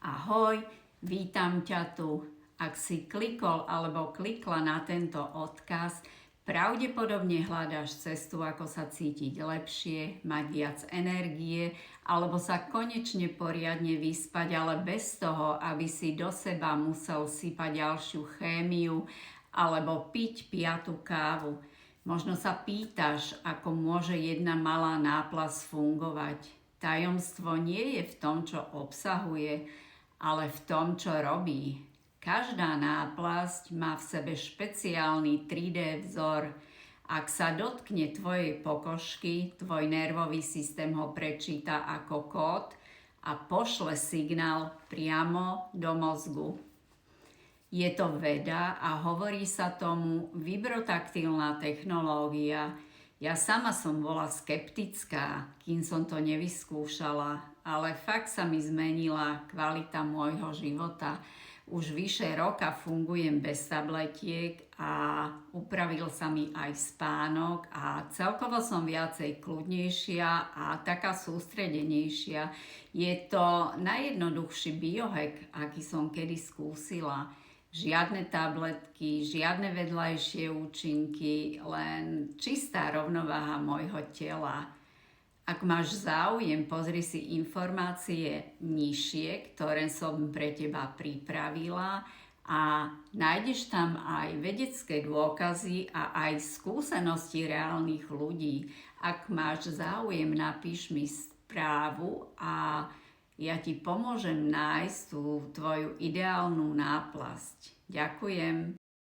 Ahoj, vítam ťa tu. Ak si klikol alebo klikla na tento odkaz, pravdepodobne hľadáš cestu, ako sa cítiť lepšie, mať viac energie alebo sa konečne poriadne vyspať, ale bez toho, aby si do seba musel sypať ďalšiu chémiu alebo piť 5. kávu. Možno sa pýtaš, ako môže jedna malá náplasť fungovať. Tajomstvo nie je v tom, čo obsahuje, ale v tom, čo robí. Každá náplasť má v sebe špeciálny 3D vzor. Ak sa dotkne tvojej pokožky, tvoj nervový systém ho prečíta ako kód a pošle signál priamo do mozgu. Je to veda a hovorí sa tomu vibrotaktilná technológia. Ja sama som bola skeptická, kým som to nevyskúšala, ale fakt sa mi zmenila kvalita môjho života. Už vyše roka fungujem bez tabletiek a upravil sa mi aj spánok a celkovo som viacej kľudnejšia a taká sústredenejšia. Je to najjednoduchší biohack, aký som kedy skúsila. Žiadne tabletky, žiadne vedľajšie účinky, len čistá rovnováha môjho tela. Ak máš záujem, pozri si informácie nižšie, ktoré som pre teba pripravila a nájdeš tam aj vedecké dôkazy a aj skúsenosti reálnych ľudí. Ak máš záujem, napíš mi správu a ja ti pomôžem nájsť tú tvoju ideálnu náplasť. Ďakujem.